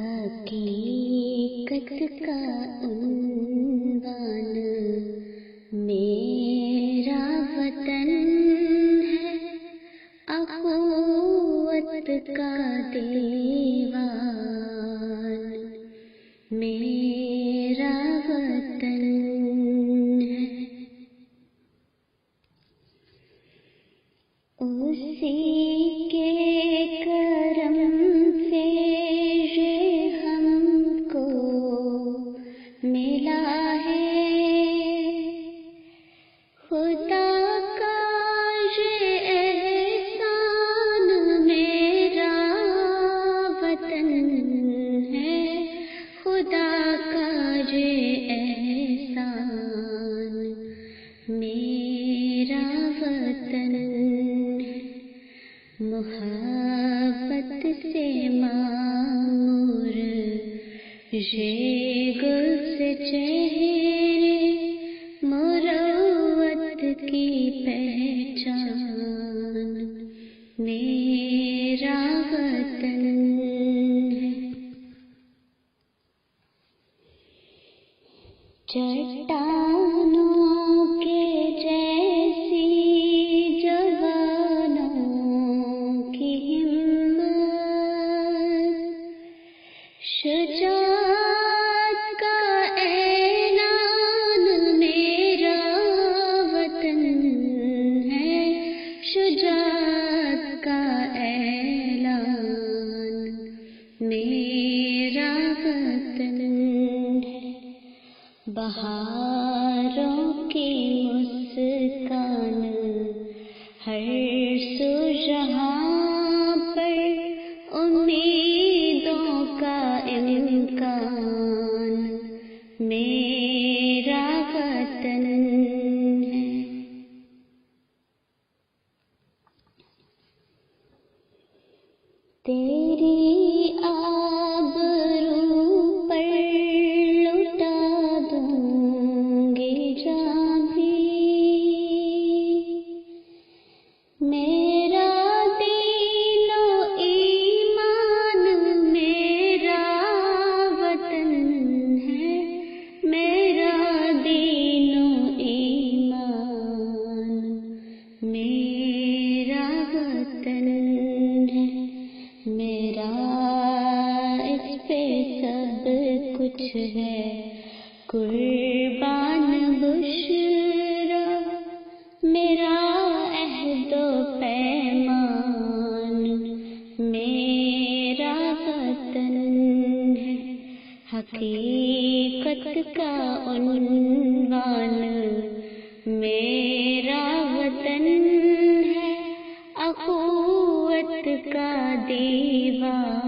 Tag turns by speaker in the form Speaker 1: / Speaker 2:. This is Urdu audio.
Speaker 1: حقیقت کا عنوان میرا وطن ہے، اخوت کا دیوان میرا وطن ہے، اسی کے کرم سے یہ ہم کو ملا ہے، خدا کا یہ احسان میرا وطن ہے، خدا کا یہ احسان میرا وطن ہے، محبت سے معمور یہ گل سے چہرے مروت کی پہچان میرا وطن ہے، چٹانوں کے جیسی جوانوں کی ہمت، شجاعت کا اعلان میرا وطن ہے، شجاعت کا اعلان میرا وطن ہے، بہاروں کی مسکان ہر سو جہاں پر، امیدوں کا امکان میرا وطن ہے، تیری آبرو پر لٹا دوں گی جان بھی، میرا دین و ایمان میرا وطن ہے، میرا دین و ایمان میرا وطن ہے، میرا اس پہ سب کچھ ہے قربان بشرا، میرا عہد و پیمان میرا وطن ہے، حقیقت کا عنوان میرا وطن ہے، اخوت کا دیوان